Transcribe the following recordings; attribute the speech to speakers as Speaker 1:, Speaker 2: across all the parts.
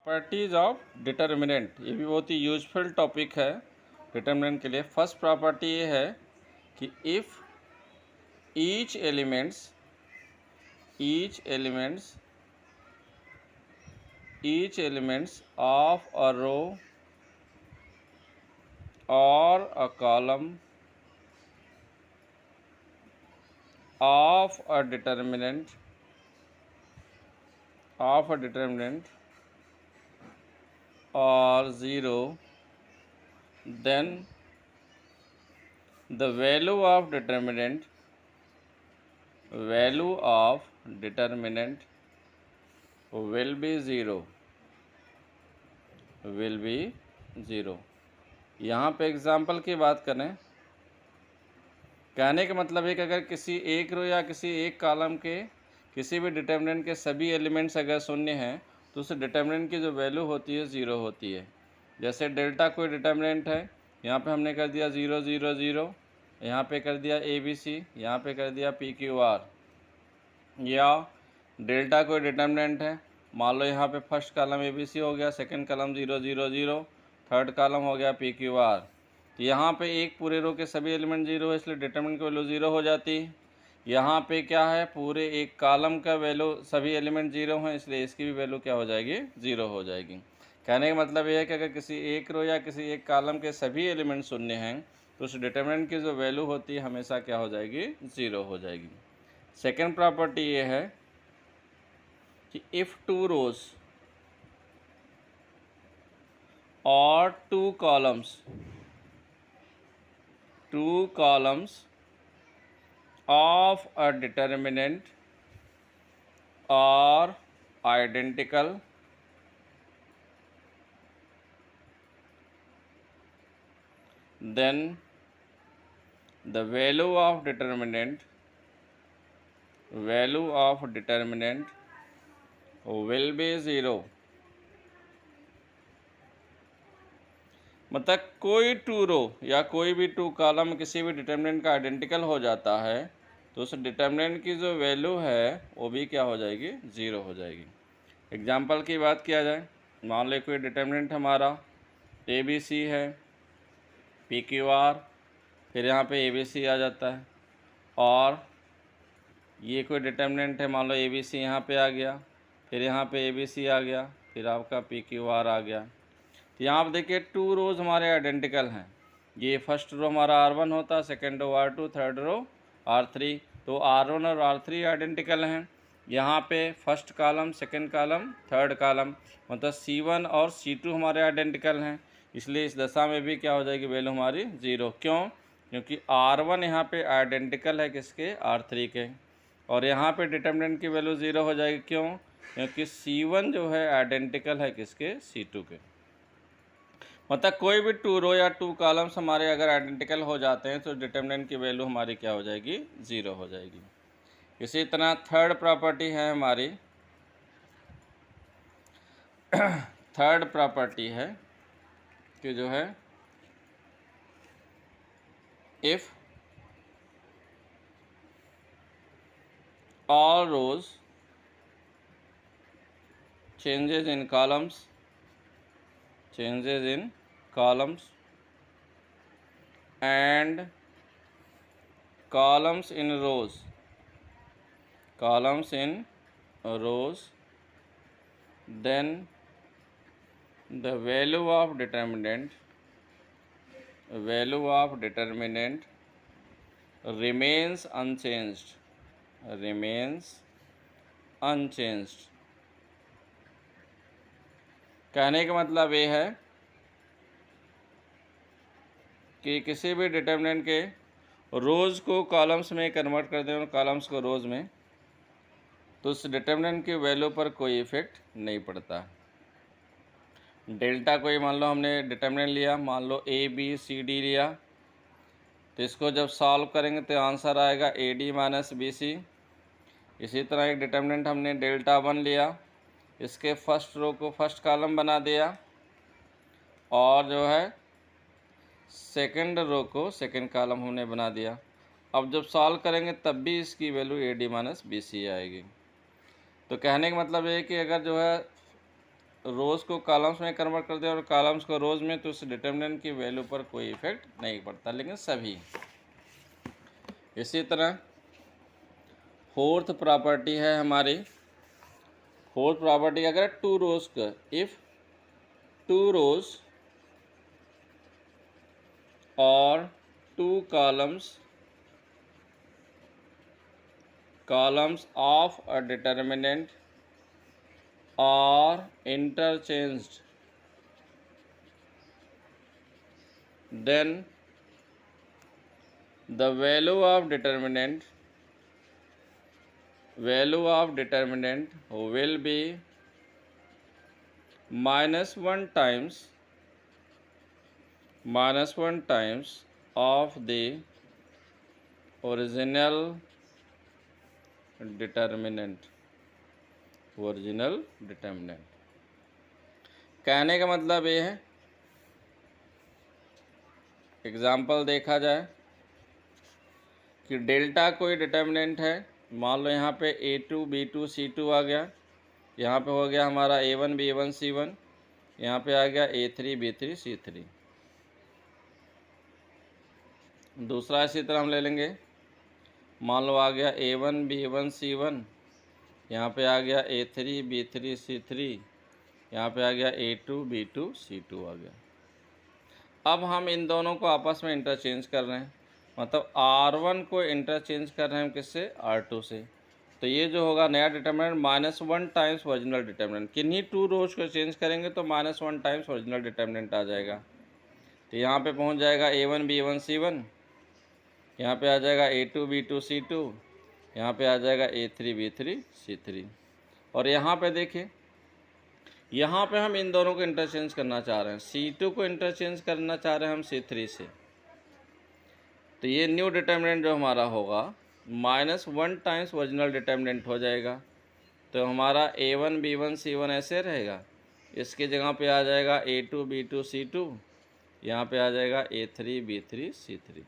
Speaker 1: Properties of determinant, ये भी बहुत ही यूजफुल टॉपिक है डिटर्मिनेंट के लिए। फर्स्ट प्रॉपर्टी ये है कि if each elements of a row और a column of a determinant or 0, then the value of determinant will be 0, यहाँ पे एग्जाम्पल की बात करें, कहने का मतलब है कि अगर किसी एक रो या किसी एक कॉलम के किसी भी डिटर्मिनेंट के सभी एलिमेंट्स अगर शून्य हैं तो उस डिटर्मिनेंट की जो वैल्यू होती है 0 होती है। जैसे डेल्टा कोई डिटर्मिनेंट है, यहाँ पे हमने कर दिया 0 0 0, यहाँ पे कर दिया ABC, यहाँ पे कर दिया PQR। या डेल्टा कोई डिटर्मिनेंट है, मान लो यहाँ पे फर्स्ट कॉलम ABC हो गया, सेकंड कॉलम 0 0 0, थर्ड कॉलम हो गया PQR। तो यहाँ पे एक पूरे रो के सभी एलिमेंट 0 है, इसलिए डिटर्मिनेंट की वैल्यू 0 हो जाती है। यहाँ पे क्या है, पूरे एक कॉलम का वैल्यू सभी एलिमेंट 0 हैं, इसलिए इसकी भी वैल्यू क्या हो जाएगी, 0 हो जाएगी। कहने का मतलब ये है कि अगर किसी एक रो या किसी एक कॉलम के सभी एलिमेंट शून्य हैं तो उस डिटर्मिनेंट की जो वैल्यू होती है हमेशा क्या हो जाएगी, 0 हो जाएगी। सेकेंड प्रॉपर्टी ये है कि इफ़ टू रोज और two columns of a determinant are identical, then the value of determinant will be 0। मतलब कोई टू रो या कोई भी टू कॉलम किसी भी डिटर्मिनेंट का आइडेंटिकल हो जाता है तो उस डिटर्मिनेंट की जो वैल्यू है वो भी क्या हो जाएगी, 0 हो जाएगी। एग्जाम्पल की बात किया जाए, मान लो कोई डिटर्मिनेंट हमारा ABC है, PQR, फिर यहाँ पे ABC आ जाता है, और ये कोई डिटर्मिनेंट है, मान लो ABC यहाँ पे आ गया, फिर यहाँ पे ABC आ गया, फिर आपका PQR आ गया। तो यहाँ आप देखिए टू रोज़ हमारे आइडेंटिकल हैं। ये फर्स्ट रो हमारा R1 होता, second row R2, third row R3, तो R1 और R3 आइडेंटिकल हैं। यहाँ पे first column, second column, third column, मतलब C1 और C2 हमारे आइडेंटिकल हैं, इसलिए इस दशा में भी क्या हो जाएगी, वैल्यू हमारी 0। क्यों? क्योंकि R1 यहाँ पे आइडेंटिकल है किसके, R3 के, और यहाँ पे डिटर्मिनेंट की वैल्यू 0 हो जाएगी। क्यों? क्योंकि C1 जो है आइडेंटिकल है किसके, C2 के। मतलब कोई भी टू रो या टू कॉलम्स हमारे अगर आइडेंटिकल हो जाते हैं तो डिटर्मिनेंट की वैल्यू हमारी क्या हो जाएगी, 0 हो जाएगी। इसी तरह थर्ड प्रॉपर्टी है हमारी, थर्ड प्रॉपर्टी है कि जो है if all rows changes in columns and columns in rows, then the value of determinant remains unchanged। कहने का मतलब ये है कि किसी भी डिटर्मिनेंट के रोज़ को कॉलम्स में कन्वर्ट कर दें और कॉलम्स को रोज़ में, तो उस डिटर्मिनेंट की वैल्यू पर कोई इफ़ेक्ट नहीं पड़ता। डेल्टा कोई मान लो हमने डिटर्मिनेंट लिया, मान लो ABCD लिया, तो इसको जब सॉल्व करेंगे तो आंसर आएगा AD माइनस BC। इसी तरह एक डिटर्मिनेंट हमने डेल्टा 1 लिया, इसके फर्स्ट रो को फर्स्ट कॉलम बना दिया और जो है सेकंड रो को सेकंड कॉलम हमने बना दिया। अब जब सॉल्व करेंगे तब भी इसकी वैल्यू AD माइनस BC आएगी। तो कहने का मतलब ये है कि अगर जो है रोज़ को कॉलम्स में कन्वर्ट कर दें और कॉलम्स को रोज़ में, तो उस डिटर्मिनेंट की वैल्यू पर कोई इफेक्ट नहीं पड़ता, लेकिन सभी। इसी तरह फोर्थ प्रॉपर्टी है हमारी, फोर्थ प्रॉपर्टी अगर टू रोज का, इफ़ टू रोज और to columns of a determinant are interchanged, then the value of determinant will be -1 times of the original determinant। कहने का मतलब ये है, एग्जाम्पल देखा जाए कि डेल्टा कोई डिटर्मिनेंट है, मान लो यहाँ पे A2 B2 C2 आ गया, यहाँ पे हो गया हमारा A1 B1 C1, यहाँ पे आ गया A3 B3 C3। दूसरा इसी तरह हम ले लेंगे, मान लो आ गया A1 B1 C1, यहाँ पे आ गया A3 B3 C3, यहाँ पे आ गया A2 B2 C2 आ गया। अब हम इन दोनों को आपस में इंटरचेंज कर रहे हैं, मतलब R1 को इंटरचेंज कर रहे हैं हम किससे, R2 से। तो ये जो होगा नया डिटर्मिनेंट -1 टाइम्स ओरिजिनल डिटर्मिनेंट। किन्हीं टू रोज को चेंज करेंगे तो -1 टाइम्स ओरिजिनल डिटर्मिनेंट आ जाएगा। तो यहाँ पे पहुँच जाएगा A1 B1 C1, यहाँ पे आ जाएगा A2 B2 C2, यहाँ पे आ जाएगा A3 B3 C3। और यहाँ पे देखिए, यहाँ पे हम इन दोनों को इंटरचेंज करना चाह रहे हैं, C2 को इंटरचेंज करना चाह रहे हैं हम C3 से। तो ये न्यू डिटर्मिनेंट जो हमारा होगा -1 टाइम्स ओरिजिनल डिटर्मिनेंट हो जाएगा। तो हमारा A1 B1 C1 ऐसे रहेगा, इसकी जगह पे आ जाएगा A2 B2 C2, यहाँ पे आ जाएगा A3 B3 C3।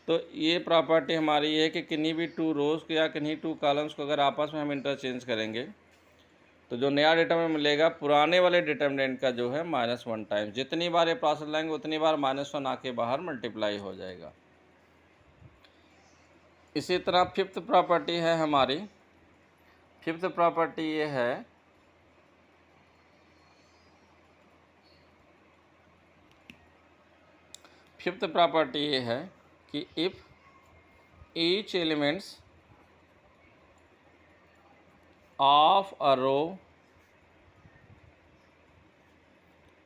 Speaker 1: तो ये प्रॉपर्टी हमारी है कि किन्हीं भी टू रोज़ को या किन्हीं टू कॉलम्स को अगर आपस में हम इंटरचेंज करेंगे तो जो नया डिटर्मिनेंट मिलेगा पुराने वाले डिटर्मिनेंट का जो है -1 टाइम्स, जितनी बार ये प्रोसेस लाएंगे उतनी बार -1 आके बाहर मल्टीप्लाई हो जाएगा। इसी तरह फिफ्थ प्रॉपर्टी है हमारी, फिफ्थ प्रॉपर्टी ये है कि if each elements of a row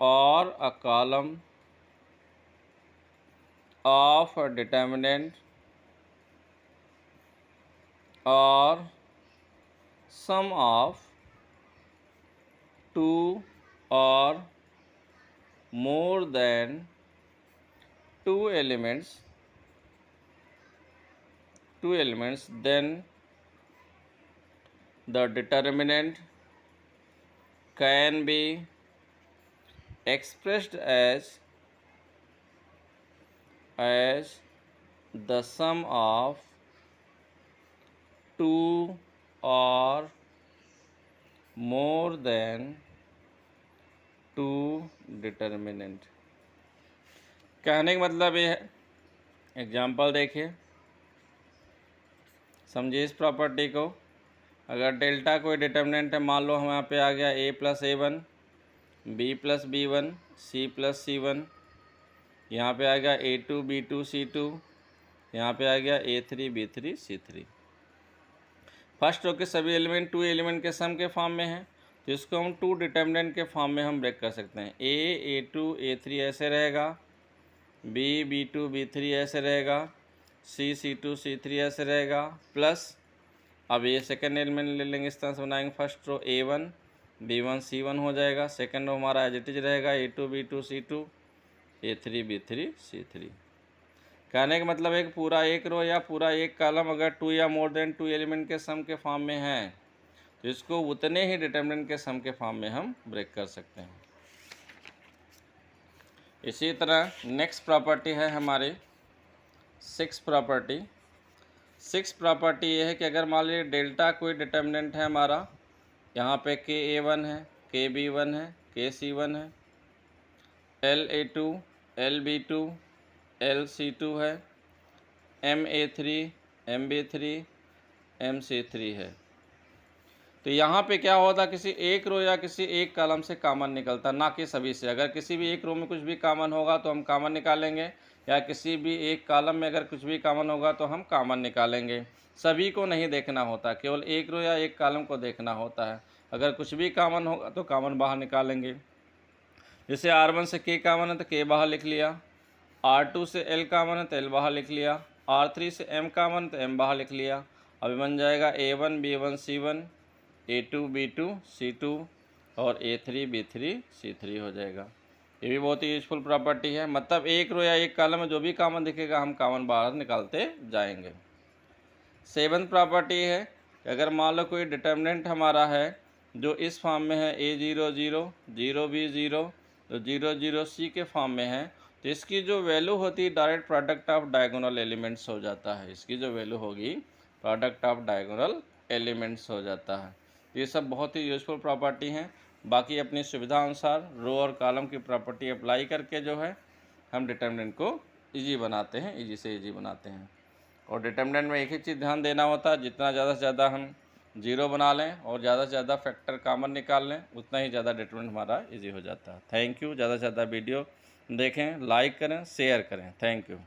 Speaker 1: or a column of a determinant or sum of two or more than two elements, then the determinant can be expressed as the sum of two or more than two determinant। कहने का मतलब ये है, example देखिए, समझिए इस property को। अगर डेल्टा कोई डिटर्मिनेंट है, मान लो हम यहाँ पे आ गया A + A1 B + B1 C + C1, यहाँ पे आ गया A2 B2 C2, यहाँ पे आ गया A3 B3 C3। First row के सभी एलिमेंट टू एलिमेंट के सम के फॉर्म में हैं, तो इसको हम टू डिटर्मिनेंट के फॉर्म में हम ब्रेक कर सकते हैं। A2 A3 ऐसे रहेगा, B B2 B3 ऐसे रहेगा, C C2 C3 ऐसे रहेगा, प्लस अब ये सेकेंड एलिमेंट ले लेंगे, इस तरह से बनाएंगे। First row A1 B1 C1 हो जाएगा, सेकेंड रो हमारा एज इट इज रहेगा A2 B2 C2 A3 B3 C3। कहने का मतलब है कि पूरा एक रो या पूरा एक कॉलम अगर टू या मोर देन टू एलिमेंट के सम के फॉर्म में है तो इसको उतने ही डिटर्मिनेंट के सम के फॉर्म में हम ब्रेक कर सकते हैं। इसी तरह नेक्स्ट प्रॉपर्टी है हमारी सिक्स प्रॉपर्टी। सिक्स प्रॉपर्टी ये है कि अगर मान लीजिए डेल्टा कोई डिटर्मिनेंट है हमारा, यहाँ पे K A1 है, KB1 है, KC1 है, LA2, LB2, LC2 है, MA3, MB3, MC3 है। तो यहाँ पे क्या होता, किसी एक रो या किसी एक कॉलम से कॉमन निकलता, ना कि सभी से। अगर किसी भी एक रो में कुछ भी कॉमन होगा तो हम कॉमन निकालेंगे, या किसी भी एक कॉलम में अगर कुछ भी कॉमन होगा तो हम कॉमन निकालेंगे। सभी को नहीं देखना होता, केवल एक रो या एक कॉलम को देखना होता है। अगर कुछ भी कॉमन होगा तो कॉमन बाहर निकालेंगे। जैसे R1 से K कॉमन है तो K बाहर लिख लिया, R2 से L कॉमन है तो L बाहर लिख लिया, R3 से M कॉमन है तो M बाहर लिख लिया। अभी बन जाएगा A1 B1 C1, A2 B2 C2 और A3 B3 C3 हो जाएगा। ये भी बहुत ही यूजफुल प्रॉपर्टी है, मतलब एक रो या एक कॉलम में जो भी कॉमन दिखेगा हम कॉमन बाहर निकालते जाएंगे। 7th प्रॉपर्टी है कि अगर मान लो कोई डिटर्मिनेंट हमारा है जो इस फॉर्म में है A0 0 0 B 0 तो 0 0 C के फॉर्म में है, तो इसकी जो वैल्यू होती है direct product of diagonal elements हो जाता है। इसकी जो वैल्यू होगी प्रोडक्ट ऑफ डायगोनल एलिमेंट्स हो जाता है। ये सब बहुत ही यूजफुल प्रॉपर्टी हैं। बाकी अपनी सुविधा अनुसार रो और कॉलम की प्रॉपर्टी अप्लाई करके जो है हम डिटर्मिनेंट को ईजी बनाते हैं, ईजी से ईजी बनाते हैं। और डिटर्मिनेंट में एक ही चीज़ ध्यान देना होता है, जितना ज़्यादा से ज़्यादा हम जीरो बना लें और ज़्यादा से ज़्यादा फैक्टर कॉमन निकाल लें, उतना ही ज़्यादा डिटर्मिनेंट हमारा इजी हो जाता है। Thank you. ज़्यादा से ज़्यादा वीडियो देखें, लाइक करें, शेयर करें। Thank you.